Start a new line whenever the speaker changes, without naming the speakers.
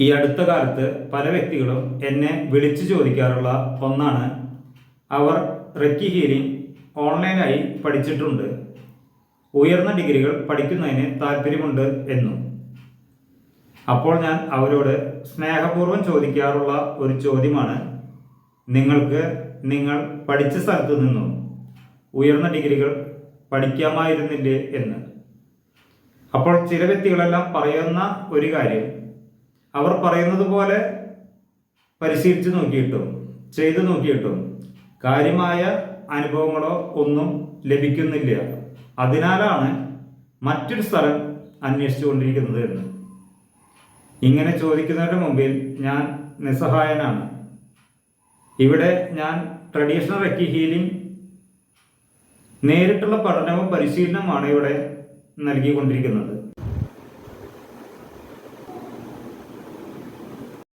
ഈ അടുത്ത കാലത്ത് പല വ്യക്തികളും എന്നെ വിളിച്ചു ചോദിക്കാറുള്ള ഒന്നാണ്, അവർ റെക്കി ഹീലിംഗ് ഓൺലൈനായി പഠിച്ചിട്ടുണ്ട്, ഉയർന്ന ഡിഗ്രികൾ പഠിക്കുന്നതിന് താല്പര്യമുണ്ട് എന്നും. അപ്പോൾ ഞാൻ അവരോട് സ്നേഹപൂർവ്വം ചോദിക്കാറുള്ള ഒരു ചോദ്യമാണ്, നിങ്ങൾക്ക് നിങ്ങൾ പഠിച്ച സ്ഥലത്ത് നിന്നും ഉയർന്ന ഡിഗ്രികൾ പഠിക്കാമായിരുന്നില്ലേ എന്ന്. അപ്പോൾ ചില വ്യക്തികളെല്ലാം പറയുന്ന ഒരു കാര്യം, അവർ പറയുന്നത് പോലെ പരിശീലിച്ച് നോക്കിയിട്ടും ചെയ്തു നോക്കിയിട്ടും കാര്യമായ അനുഭവങ്ങളോ ഒന്നും ലഭിക്കുന്നില്ല, അതിനാലാണ് മറ്റൊരു സ്ഥലം അന്വേഷിച്ചുകൊണ്ടിരിക്കുന്നത് എന്ന്. ഇങ്ങനെ ചോദിക്കുന്നതിന് മുമ്പിൽ ഞാൻ നിസ്സഹായനാണ്. ഇവിടെ ഞാൻ ട്രഡീഷണൽ റെക്കി ഹീലിംഗ് നേരിട്ടുള്ള പഠനവും പരിശീലനവുമാണ് ഇവിടെ നൽകിക്കൊണ്ടിരിക്കുന്നത്.